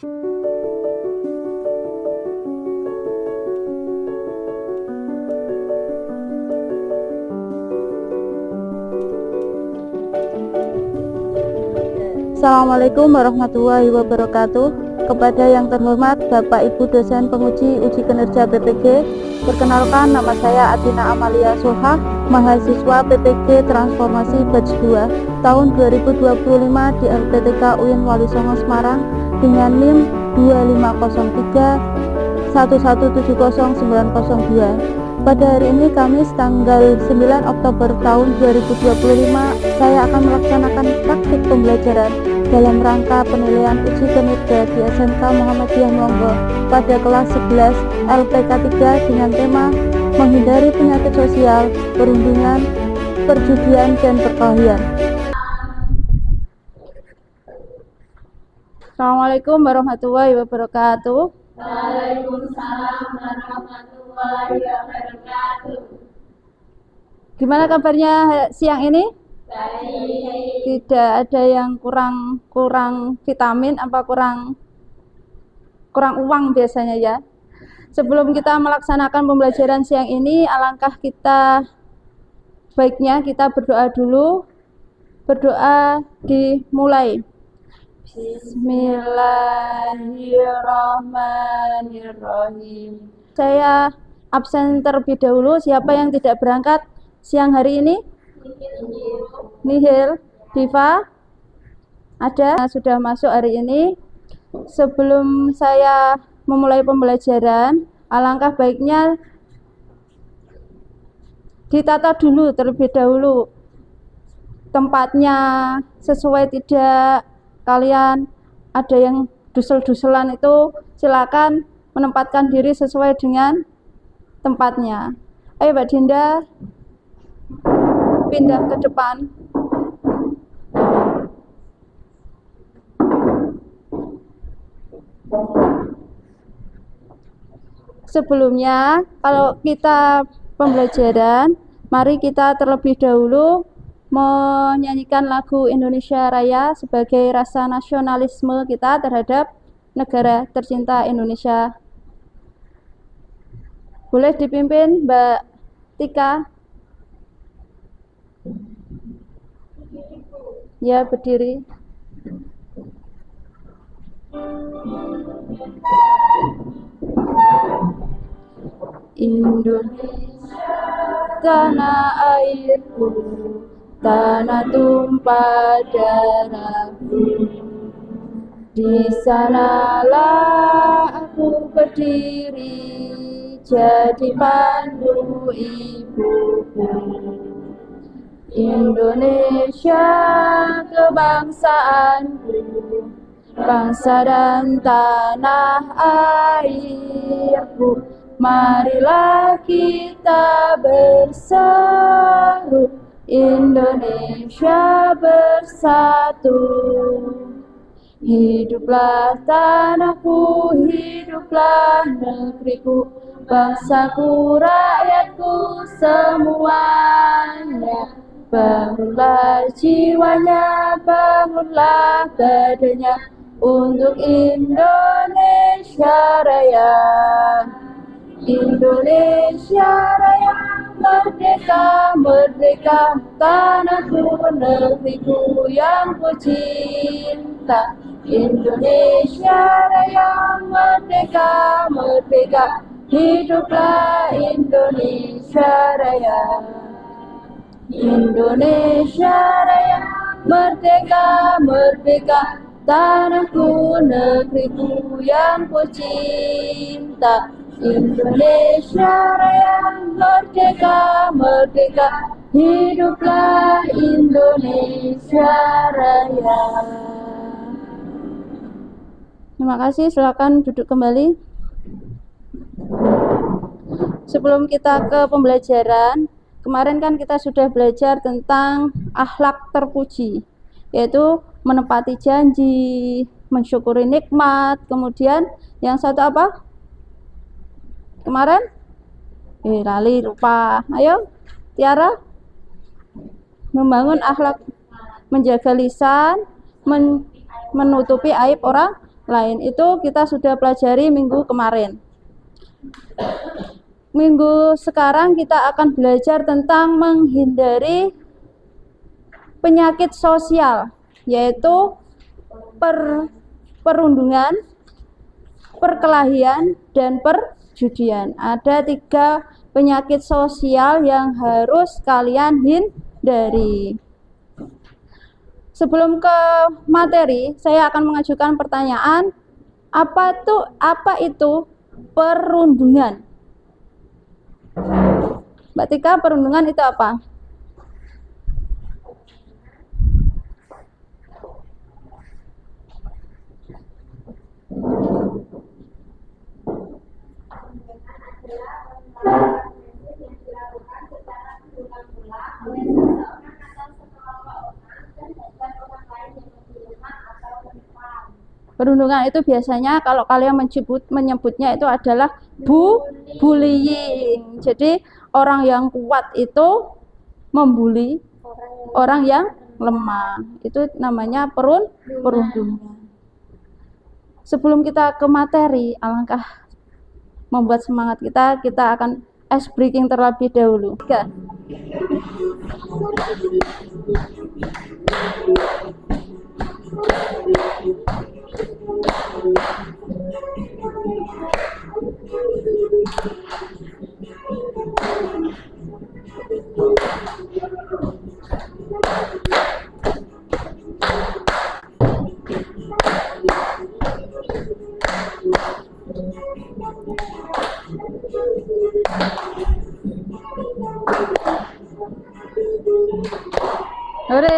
Assalamualaikum warahmatullahi wabarakatuh. Kepada yang terhormat Bapak Ibu dosen penguji uji kinerja PPG, perkenalkan nama saya Adina Amalia Soha, mahasiswa PPG Transformasi Batch 2 tahun 2025 di LPTK UIN Wali Songo Semarang dengan NIM 2503 1170902. Pada hari ini Kamis tanggal 9 Oktober tahun 2025, saya akan melaksanakan praktik pembelajaran dalam rangka penilaian uji kinerja di SMK Muhammadiyah Mlonggo pada kelas 11 LPK 3 dengan tema menghindari penyakit sosial, perundungan, perjudian, dan perkelahian. Assalamualaikum warahmatullahi wabarakatuh. Waalaikumsalam warahmatullahi wabarakatuh. Gimana kabarnya siang ini? Baik. Tidak ada yang kurang vitamin apa kurang uang biasanya ya. Sebelum kita melaksanakan pembelajaran siang ini, alangkah baiknya kita berdoa dulu. Berdoa dimulai. Bismillahirrahmanirrahim. Saya absen terlebih dahulu. Siapa yang tidak berangkat siang hari ini? Nihil. Diva? Ada? Sudah masuk hari ini. Sebelum saya memulai pembelajaran, alangkah baiknya ditata dulu terlebih dahulu tempatnya sesuai tidak. Kalian ada yang dusel-duselan itu silakan menempatkan diri sesuai dengan tempatnya. Ayo Mbak Dinda pindah ke depan. Sebelumnya, kalau kita pembelajaran, mari kita terlebih dahulu menyanyikan lagu Indonesia Raya sebagai rasa nasionalisme kita terhadap negara tercinta Indonesia. Boleh dipimpin Mbak Tika? Ya, berdiri. Indonesia, tanah airku, tanah tumpah darahku. Di sanalah aku berdiri, jadi pandu ibuku. Indonesia kebangsaanku, bangsa dan tanah airku. Marilah kita berseru, Indonesia bersatu. Hiduplah tanahku, hiduplah negeriku, bangsaku, rakyatku semuanya. Bangunlah jiwanya, bangunlah badannya untuk Indonesia Raya. Indonesia Raya, merdeka, merdeka, tanahku, negeriku yang ku cinta. Indonesia Raya, merdeka, merdeka, hiduplah Indonesia Raya. Indonesia Raya, merdeka, merdeka, tanahku, negeriku yang ku cinta. Indonesia Raya, merdeka, merdeka, hiduplah Indonesia Raya. Terima kasih, silakan duduk kembali. Sebelum kita ke pembelajaran, kemarin kan kita sudah belajar tentang akhlak terpuji, yaitu menepati janji, mensyukuri nikmat, kemudian yang satu apa? Kemarin? Lali, lupa. Ayo, Tiara. Membangun akhlak, menjaga lisan, menutupi aib orang lain. Itu kita sudah pelajari minggu kemarin. Minggu sekarang kita akan belajar tentang menghindari penyakit sosial, yaitu perundungan, perkelahian, dan perjudian. Ada 3 penyakit sosial yang harus kalian hindari. Sebelum ke materi, saya akan mengajukan pertanyaan, apa itu perundungan? Mbak Tika, perundungan itu apa? Perundungan itu biasanya kalau kalian menyebutnya itu adalah bullying. Jadi orang yang kuat itu membuli orang yang lemah. Itu namanya perundungan. Sebelum kita ke materi, alangkah membuat semangat kita akan ice breaking terlebih dahulu.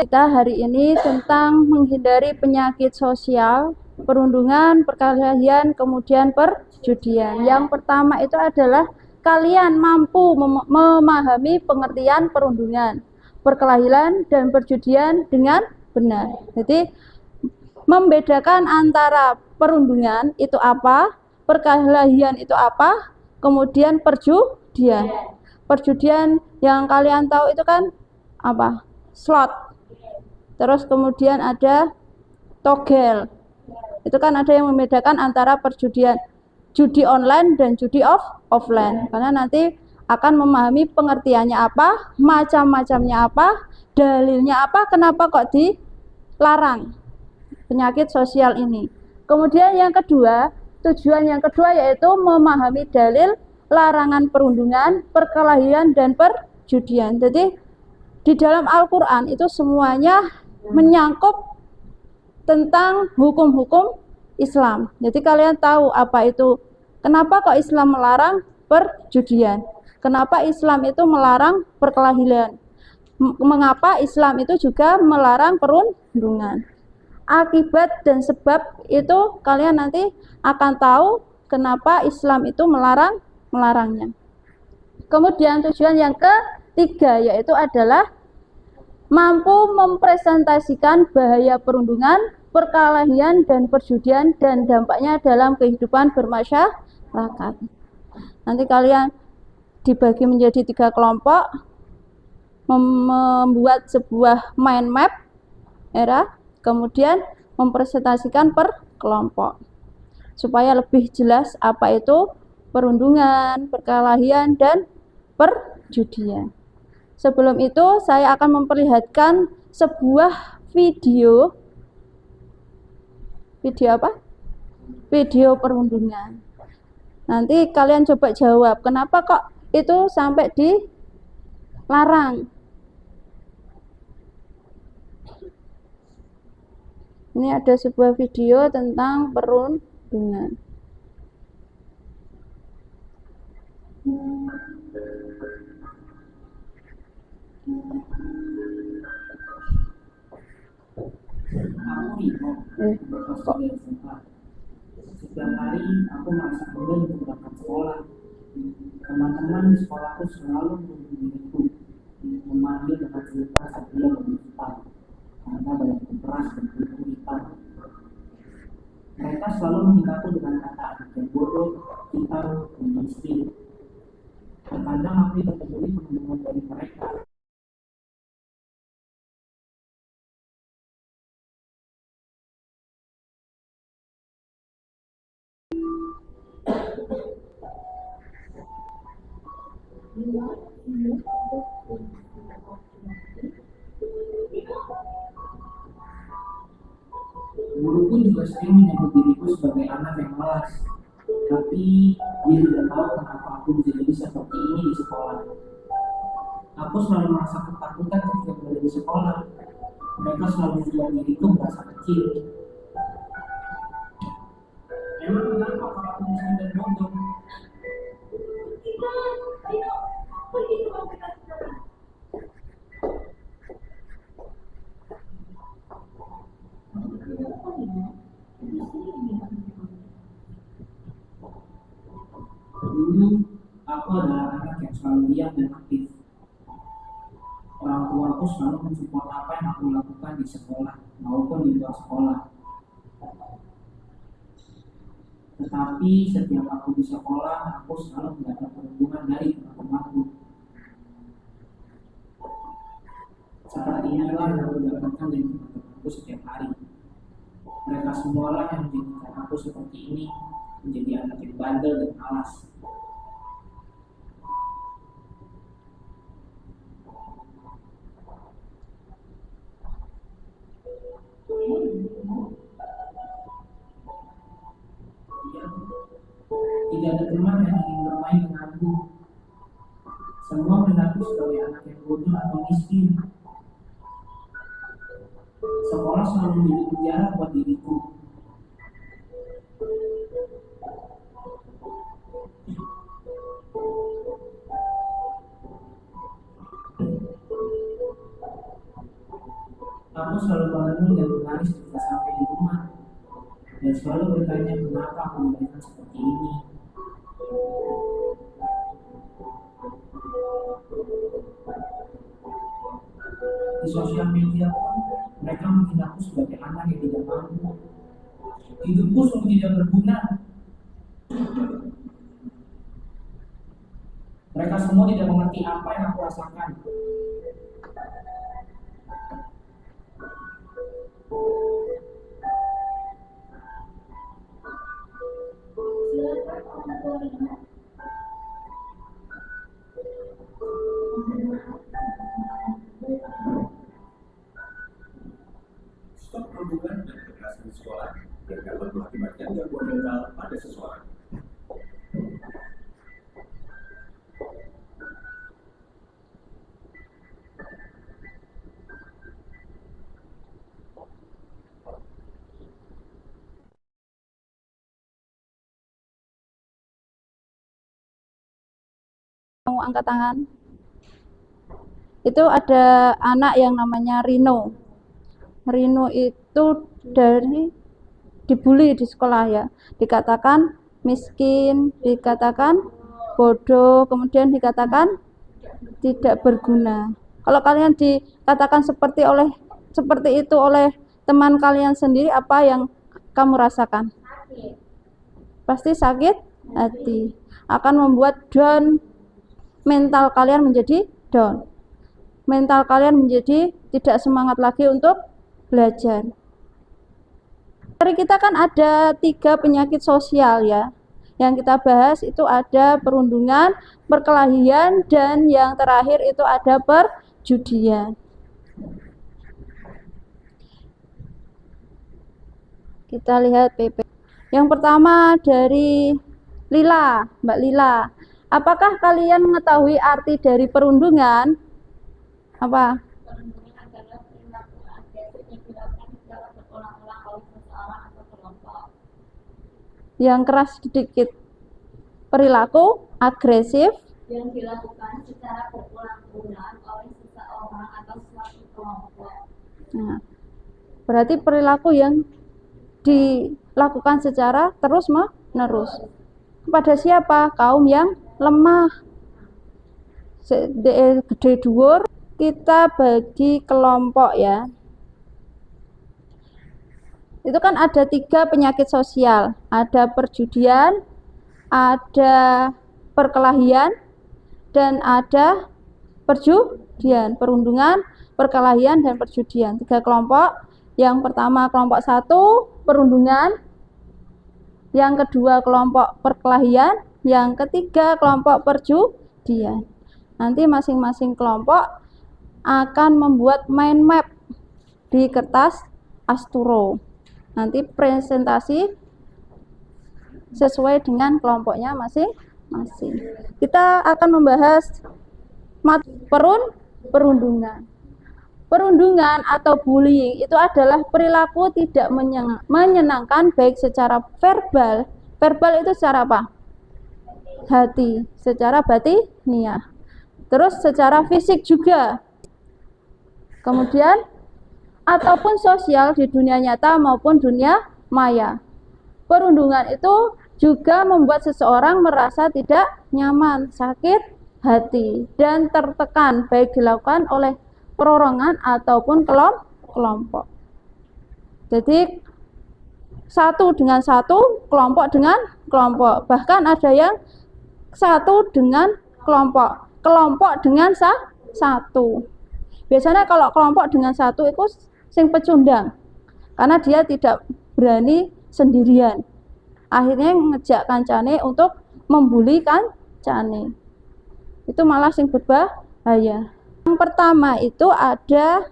Kita hari ini tentang menghindari penyakit sosial, perundungan, perkelahian, kemudian perjudian. Yang pertama itu adalah kalian mampu memahami pengertian perundungan, perkelahian, dan perjudian dengan benar. Jadi membedakan antara perundungan itu apa, perkelahian itu apa, kemudian perjudian. Perjudian yang kalian tahu itu kan apa? Slot. Terus kemudian ada togel. Itu kan ada yang membedakan antara perjudian judi online dan judi offline. Karena nanti akan memahami pengertiannya apa, macam-macamnya apa, dalilnya apa, kenapa kok dilarang penyakit sosial ini. Kemudian yang kedua, tujuan yang kedua yaitu memahami dalil larangan perundungan, perkelahian, dan perjudian. Jadi di dalam Al-Quran itu semuanya menyangkut tentang hukum-hukum Islam. Jadi kalian tahu apa itu, kenapa kok Islam melarang perjudian, kenapa Islam itu melarang perkelahian, mengapa Islam itu juga melarang perundungan. Akibat dan sebab itu kalian nanti akan tahu kenapa Islam itu melarangnya. Kemudian tujuan yang ketiga yaitu adalah mampu mempresentasikan bahaya perundungan, perkelahian, dan perjudian dan dampaknya dalam kehidupan bermasyarakat. Nanti kalian dibagi menjadi 3 kelompok, membuat sebuah mind map, kemudian mempresentasikan per kelompok supaya lebih jelas apa itu perundungan, perkelahian, dan perjudian. Sebelum itu saya akan memperlihatkan sebuah video apa? Video perundungan. Nanti kalian coba jawab, kenapa kok itu sampai dilarang? Ini ada sebuah video tentang perundungan. Kok? Setiap hari aku merasa enggan untuk berangkat sekolah. Teman-teman di sekolahku selalu menghubungi diriku, memanggil dengan cerita Satria berbicara karena banyak keras dan kulit hitam. Mereka selalu menghinaku dengan kata anak yang bodoh, hitam, dan miskin. Terkadang aku tidak peduli penghubungan dari mereka. Guruku juga sering menyebut diriku sebagai anak yang malas, tapi dia tidak tahu kenapa aku bisa jadi seperti ini di sekolah. Aku selalu merasa ketakutan ketika berada di sekolah. Mereka selalu membuat diriku merasa kecil. Emang kenapa kalau aku miskin dan bodoh? Dulu, aku adalah anak yang selalu diam dan aktif. Orang tuaku selalu mensupport apa yang aku lakukan di sekolah maupun di luar sekolah. Tetapi setiap aku di sekolah, aku selalu mendapat perhubungan dari teman-temanku. Seperti inilah yang aku dapatkan dari teman-temanku setiap hari. Mereka semualah yang menjadikan aku seperti ini, menjadi anak yang bandel dan malas. Tidak ada teman yang ingin bermain denganku. Semua melihatku sebagai anak yang bodoh atau miskin. Sekolah selalu menjadi penjara buat diriku. Aku selalu bangun dan menangis ketika sampai di rumah, dan selalu bertanya kenapa aku dilahirkan seperti ini. Di sosial media pun mereka menghina aku sebagai anak yang tidak mampu. Hidupku sungguh tidak berguna. Mereka semua tidak mengerti apa yang aku rasakan. Stop perundungan dan kekerasan di sekolah yang dapat mengakibatkan gangguan mental pada seseorang. Mau angkat tangan. Itu ada anak yang namanya Rino. Rino itu dibully di sekolah ya. Dikatakan miskin, dikatakan bodoh, kemudian dikatakan tidak berguna. Kalau kalian dikatakan seperti itu oleh teman kalian sendiri, apa yang kamu rasakan? Pasti sakit hati. Akan membuat down, mental kalian menjadi down. Mental kalian menjadi tidak semangat lagi untuk belajar. Dari kita kan ada 3 penyakit sosial ya. Yang kita bahas itu ada perundungan, perkelahian, dan yang terakhir itu ada perjudian. Kita lihat PP. Yang pertama dari Lila, Mbak Lila. Apakah kalian mengetahui arti dari perundungan? Apa? Perundungan adalah perilaku agresif yang dilakukan secara berulang-ulang oleh seseorang atau kelompok. Yang keras sedikit. Perilaku agresif Yang dilakukan secara berulang-ulang oleh seseorang atau suatu kelompok. Nah, berarti perilaku yang dilakukan secara terus-menerus. Kepada siapa? Kaum yang lemah. Gede dhuwur, kita bagi kelompok ya. Itu kan ada 3 penyakit sosial. Ada perjudian, ada perkelahian, dan ada perjudian. Perundungan, perkelahian, dan perjudian. 3 kelompok. Yang pertama kelompok 1 perundungan, yang kedua kelompok perkelahian, yang ketiga kelompok perjudian. Nanti masing-masing kelompok akan membuat mind map di kertas Asturo. Nanti presentasi sesuai dengan kelompoknya masing-masing. Kita akan membahas perundungan. Perundungan atau bullying itu adalah perilaku tidak menyenangkan baik secara verbal. Verbal itu secara apa? Hati, secara batiniah. Terus secara fisik juga. Kemudian ataupun sosial di dunia nyata maupun dunia maya. Perundungan itu juga membuat seseorang merasa tidak nyaman, sakit hati, dan tertekan baik dilakukan oleh perorangan ataupun kelompok. Jadi satu dengan satu, kelompok dengan kelompok. Bahkan ada yang satu dengan kelompok, kelompok dengan satu. Biasanya kalau kelompok dengan satu itu sing pecundang, karena dia tidak berani sendirian. Akhirnya ngejak kancane untuk membuli kancane. Itu malah sing berbahaya. Yang pertama itu ada,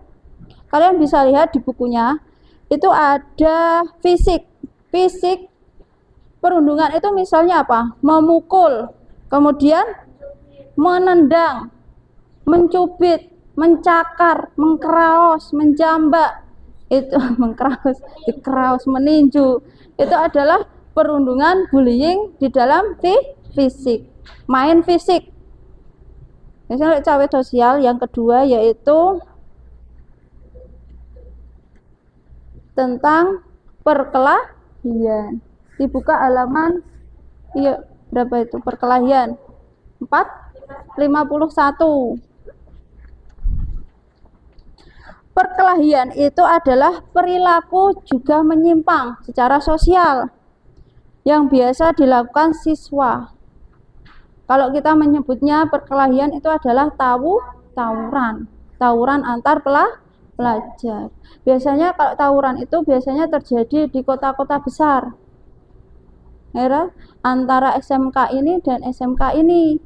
kalian bisa lihat di bukunya, itu ada fisik. Fisik perundungan itu misalnya apa? Memukul, kemudian menendang, mencubit, mencakar, mengkeraos, menjambak, itu mengkeraos, dikeraos, meninju, itu adalah perundungan bullying di dalam fisik, main fisik. Misalnya cawe sosial yang kedua yaitu tentang perkelahian. Dibuka halaman berapa itu perkelahian? 451. Perkelahian itu adalah perilaku juga menyimpang secara sosial yang biasa dilakukan siswa. Kalau kita menyebutnya perkelahian itu adalah tawuran antar pelajar. Biasanya kalau tawuran itu biasanya terjadi di kota-kota besar. Antara SMK ini dan SMK ini.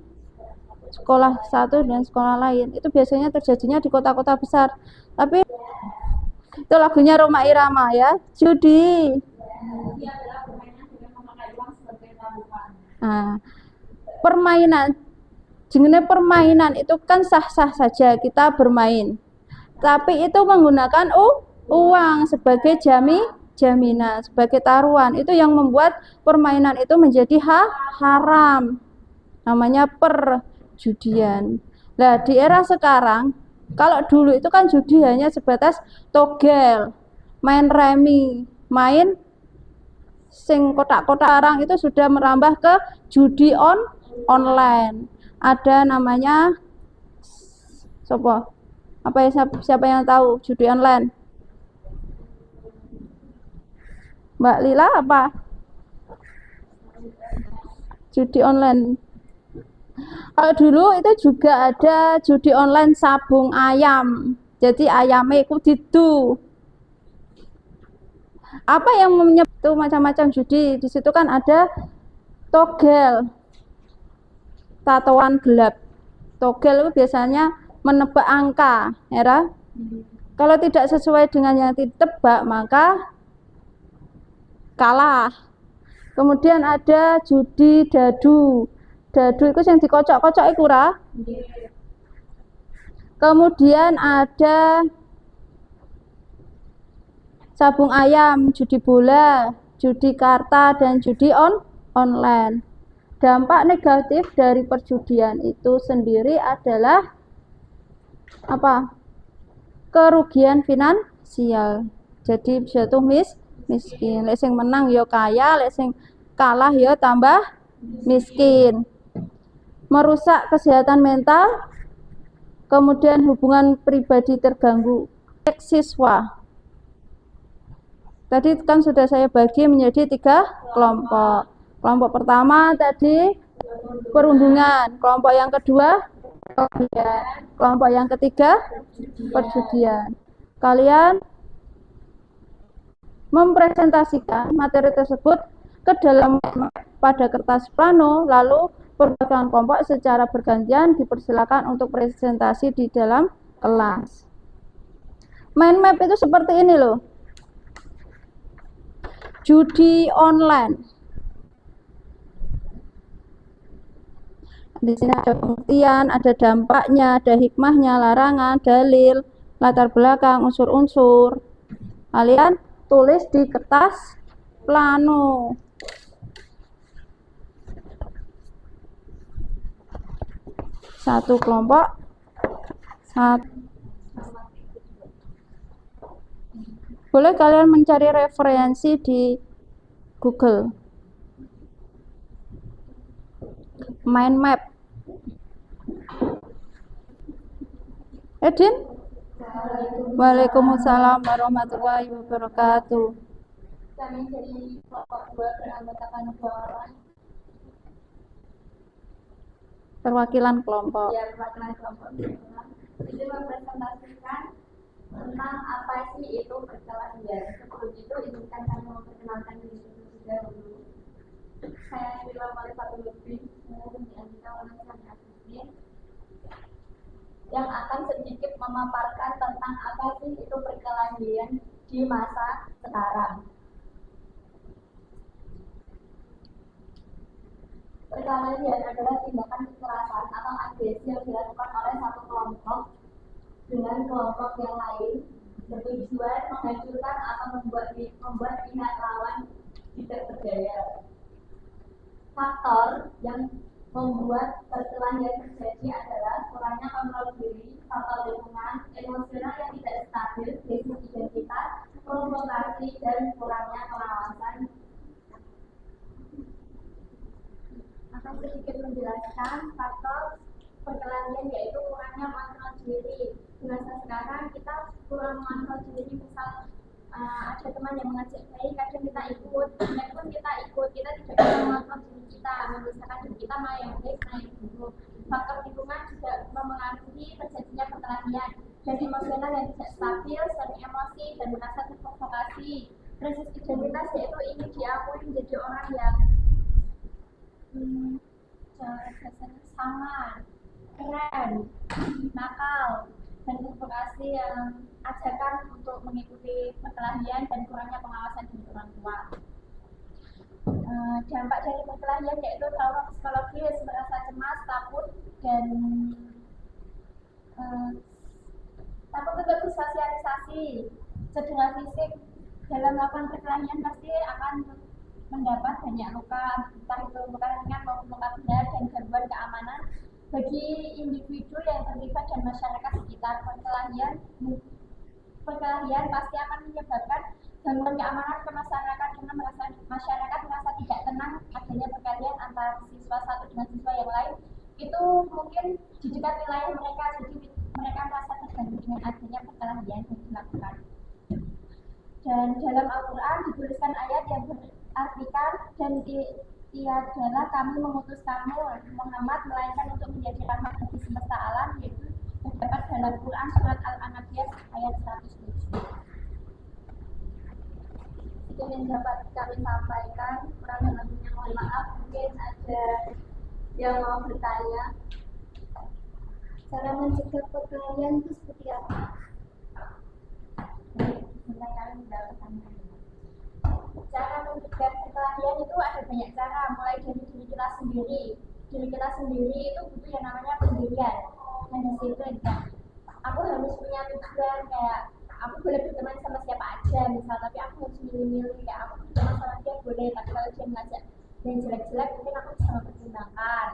Sekolah satu dan sekolah lain. Itu biasanya terjadinya di kota-kota besar. Tapi itu lagunya Rhoma Irama ya, judi. Dia adalah permainan dengan memakai uang sebagai taruhan. Nah, permainan itu kan sah-sah saja kita bermain. Tapi itu menggunakan uang sebagai jaminan, sebagai taruhan. Itu yang membuat permainan itu menjadi haram. Namanya perjudian. Nah, di era sekarang, kalau dulu itu kan judi hanya sebatas togel, main remi, main sing kotak-kotak. Sekarang itu sudah merambah ke judi online. Ada namanya siapa yang tahu judi online? Mbak Lila apa? Judi online. Kalau dulu itu juga ada judi online sabung ayam. Jadi ayamnya itu didu. Apa yang menyebut macam-macam judi? Di situ kan ada togel, tatoan gelap. Togel itu biasanya menebak angka, ya. Kalau tidak sesuai dengan yang ditebak maka kalah. Kemudian ada judi dadu. Dadu itu yang dikocok-kocok iku ra. Kemudian ada sabung ayam, judi bola, judi karta, dan judi online. Dampak negatif dari perjudian itu sendiri adalah apa? Kerugian finansial. Jadi jatuh miskin. Lek sing menang ya kaya, lek sing kalah ya tambah miskin. Merusak kesehatan mental, kemudian hubungan pribadi terganggu. Siswa. Tadi kan sudah saya bagi menjadi 3 kelompok. Kelompok pertama tadi perundungan, kelompok yang kedua perjudian, kelompok yang ketiga perjudian. Kalian mempresentasikan materi tersebut ke dalam pada kertas plano, lalu Perwakilan kelompok secara bergantian dipersilakan untuk presentasi di dalam kelas. Mind map itu seperti ini loh. Judi online. Di sini ada pengertian, ada dampaknya, ada hikmahnya, larangan, dalil, latar belakang, unsur-unsur. Kalian tulis di kertas plano. Satu kelompok, satu. Boleh kalian mencari referensi di Google. Mind map. Edin? Waalaikumsalam warahmatullahi wabarakatuh. Kami dari kelompok 2 beranggotakan 2 orang. Perwakilan kelompok. Ya, perwakilan kelompok 2 orang. Itu mempresentasikan tentang apa sih itu perkelahian. Sebelum itu izinkan kami memperkenalkan diri terlebih dahulu. Saya Sheila Fatul Lutfi, diantarkan oleh kami asisten yang akan sedikit memaparkan tentang apa sih itu perkelahian di masa sekarang. Perkelahian adalah tindakan kekerasan atau agresi yang dilakukan oleh satu kelompok dengan kelompok yang lain bertujuan menghancurkan atau membuat pihak lawan tidak berdaya. Faktor yang membuat perkelahian terjadi adalah kurangnya kontrol diri, faktor lingkungan, emosional yang tidak stabil, krisis identitas, provokasi, dan kurangnya pengawasan. Akan sedikit menjelaskan faktor perkelahian yaitu kurangnya kontrol diri. Di masa sekarang kita kurang mengontrol diri, misal ada teman yang mengajak baik, kadang kita ikut, dan pun kita tidak bisa mengontrol diri kita, memisahkan diri kita mana yang baik, mana yang buruk. Faktor lingkungan juga memengaruhi terjadinya perkelahian, dan emosional yang tidak stabil, sering emosi dan merasa terprovokasi. Krisis identitas yaitu ingin diakui menjadi orang yang biasanya sama, keren, nakal, dan provokasi yang ajakan untuk mengikuti perkelahian dan kurangnya pengawasan dari orang tua. Dampak dari perkelahian yaitu trauma psikologis, merasa cemas, takut, dan takut untuk bersosialisasi, cedera fisik. Dalam melakukan perkelahian pasti akan mendapat banyak luka, entah itu luka ringan maupun luka berat, dan gangguan keamanan bagi individu yang terlibat dan masyarakat sekitar. Perkelahian pasti akan menyebabkan gangguan keamanan ke masyarakat karena masyarakat merasa tidak tenang adanya perkelahian antara siswa satu dengan siswa yang lain. Itu mungkin di dekat wilayah mereka, jadi mereka merasa terganggu dengan adanya perkelahian yang dilakukan. Dan dalam Al-Quran dituliskan ayat yang berartikan, dan ia adalah kami mengutus kamu Muhammad melainkan untuk menjadi rahmat bagi semesta alam, yaitu terdapat dalam Quran surat Al-Anbiya ayat 107. Itu yang dapat kami sampaikan. Kurang lebihnya mohon maaf. Mungkin ada yang mau bertanya. Cara mencegah perkelahian itu seperti apa? Cara mencegah perkelahian itu ada banyak cara, mulai dari diri kita sendiri. Diri kita sendiri itu butuh yang namanya pendirian dan disiplin. Aku harus punya tujuan, kayak aku boleh berteman sama siapa aja misal, tapi aku harus milih-milih, kayak aku berteman sama dia boleh, tapi kalau dia ngajak yang jelek-jelek mungkin aku bisa mempertimbangkan.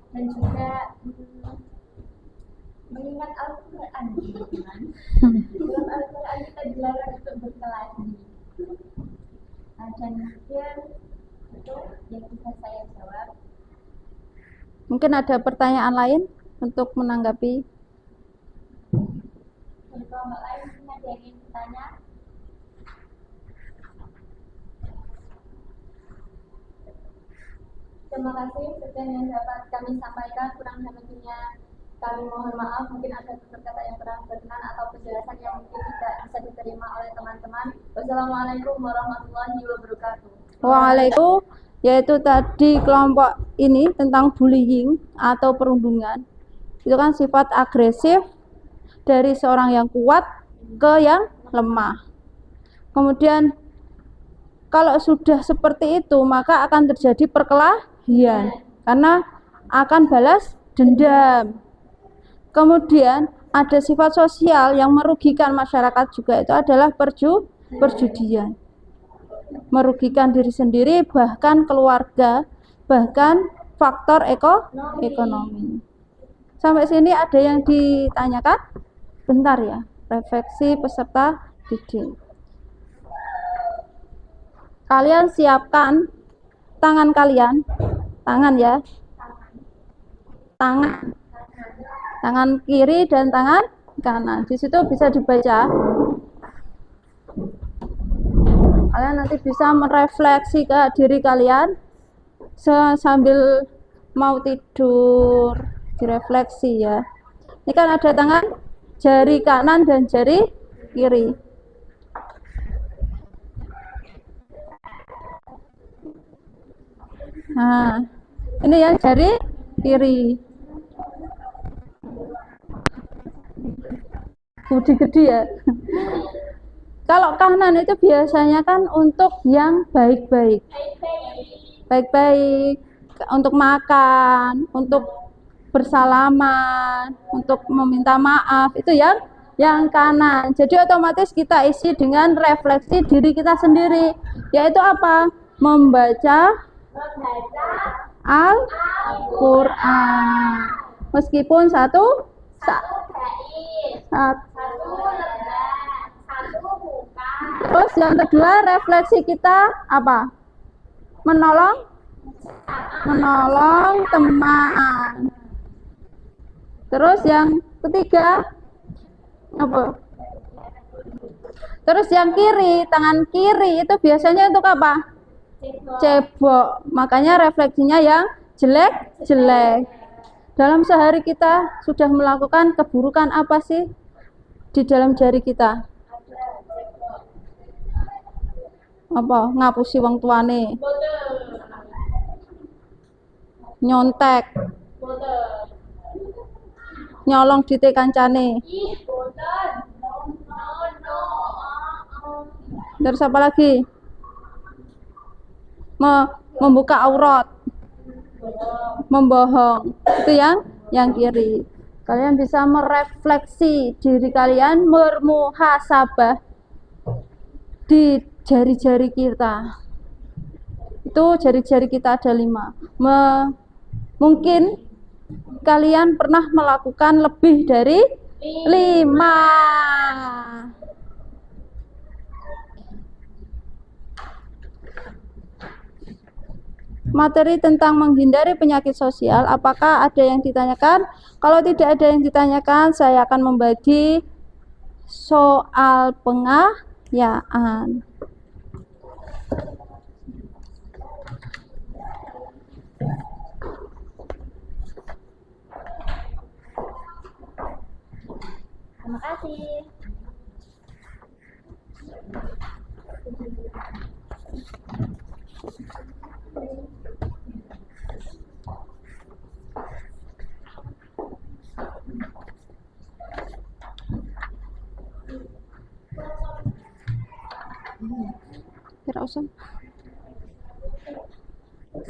Dan juga mengingat Al-Quran, dalam Al-Quran kita dilarang untuk berkelahi. Dan mungkin itu yang bisa saya jawab. Mungkin ada pertanyaan lain untuk menanggapi? Dari kelompok lain mungkin ada yang ingin bertanya. Terima kasih. Sekian yang dapat kami sampaikan. Kurang lebihnya kami mohon maaf. Mungkin ada kata-kata yang kurang berkenan atau penjelasan yang mungkin tidak bisa diterima oleh teman-teman. Wassalamualaikum warahmatullahi wabarakatuh. Waalaikumsalam yaitu tadi kelompok ini tentang bullying atau perundungan. Itu kan sifat agresif dari seorang yang kuat ke yang lemah. Kemudian kalau sudah seperti itu maka akan terjadi perkelahian karena akan balas dendam. Kemudian ada sifat sosial yang merugikan masyarakat juga, itu adalah perjudian. Merugikan diri sendiri, bahkan keluarga, bahkan faktor ekonomi. Sampai sini ada yang ditanyakan? Bentar ya, refleksi peserta didik. Kalian siapkan tangan kalian, tangan ya, tangan kiri dan tangan kanan. Di situ bisa dibaca. Kalian nanti bisa merefleksi ke diri kalian sambil mau tidur, direfleksi ya. Ini kan ada tangan jari kanan dan jari kiri. Nah, ini yang jari kiri. Gede-gede ya. Kalau kanan itu biasanya kan untuk yang baik-baik. Baik-baik untuk makan, untuk bersalaman, untuk meminta maaf, itu yang kanan. Jadi otomatis kita isi dengan refleksi diri kita sendiri, yaitu apa? Membaca Al-Quran. Meskipun satu terus yang kedua refleksi kita apa? Menolong teman. Terus yang ketiga apa? Terus yang kiri, tangan kiri itu biasanya untuk apa? Cebok. Makanya refleksinya yang jelek-jelek. Dalam sehari kita sudah melakukan keburukan apa sih di dalam jari kita? Apa? Ngapusi wong tuane. Nyontek. Nyolong duite kancane. Terus apa lagi? Membuka aurat, membohong, itu yang kiri. Kalian bisa merefleksi diri kalian, bermuhasabah di jari-jari kita. Itu jari-jari kita ada 5. Mungkin kalian pernah melakukan lebih dari 5. Materi tentang menghindari penyakit sosial, apakah ada yang ditanyakan? Kalau tidak ada yang ditanyakan, saya akan membagi soal pengayaan. Terima kasih. Tidak usah.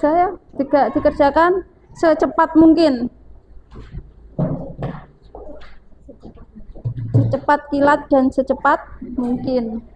Saya dikerjakan secepat mungkin. Secepat kilat dan secepat mungkin.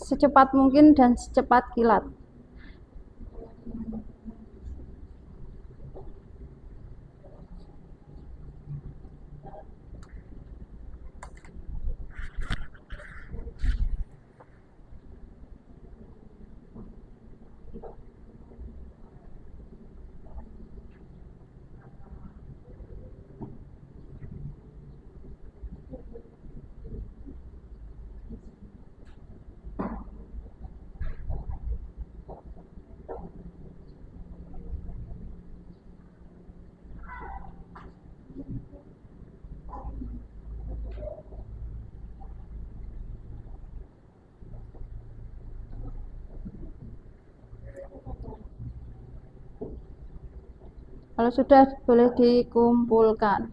Secepat mungkin dan secepat kilat. Kalau sudah boleh dikumpulkan.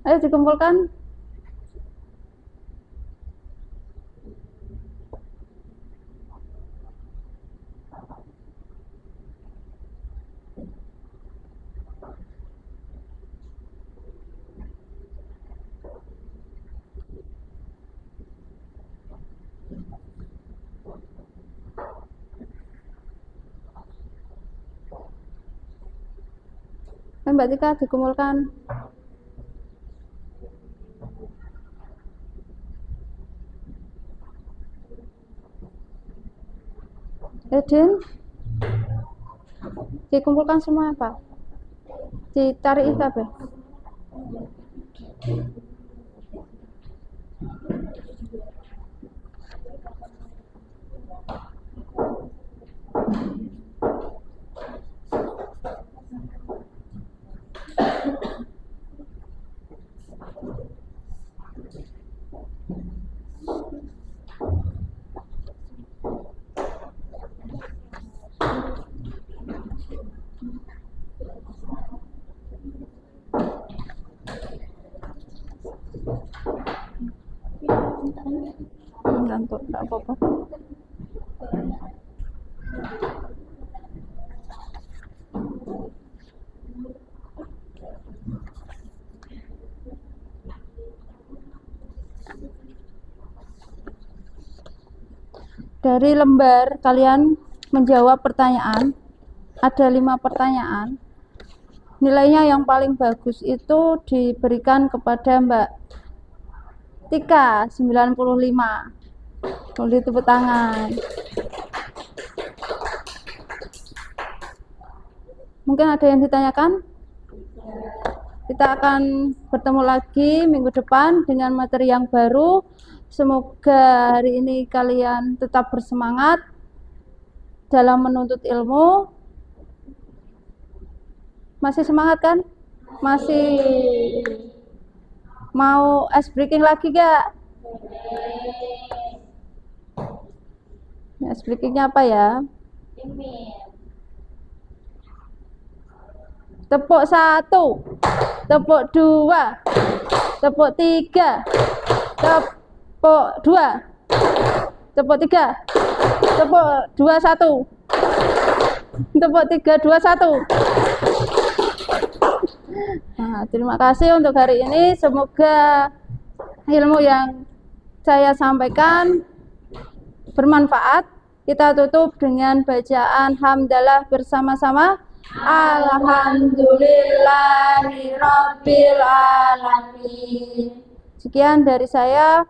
Ayo dikumpulkan. Mbak Tika dikumpulkan. Edin dikumpulkan semua apa? Ditarik itu apa? Ngantuk, tak apa-apa. Dari lembar kalian menjawab pertanyaan, ada 5 pertanyaan. Nilainya yang paling bagus itu diberikan kepada Mbak Tika 95. Boleh tepuk tangan. Mungkin ada yang ditanyakan? Kita akan bertemu lagi minggu depan dengan materi yang baru. Semoga hari ini kalian tetap bersemangat dalam menuntut ilmu. Masih semangat kan? Masih. Mau ice breaking lagi gak? Ice breakingnya apa ya? Tepuk 1, tepuk 2, tepuk 3, tepuk 2, tepuk 3, tepuk 2, 1, tepuk 3, 2, 1. Nah, terima kasih untuk hari ini. Semoga ilmu yang saya sampaikan bermanfaat. Kita tutup dengan bacaan hamdalah bersama-sama. Alhamdulillahirabbil alamin. Sekian dari saya.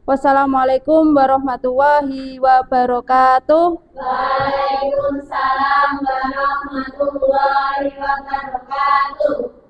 Wassalamualaikum warahmatullahi wabarakatuh. Waalaikumsalam warahmatullahi wabarakatuh.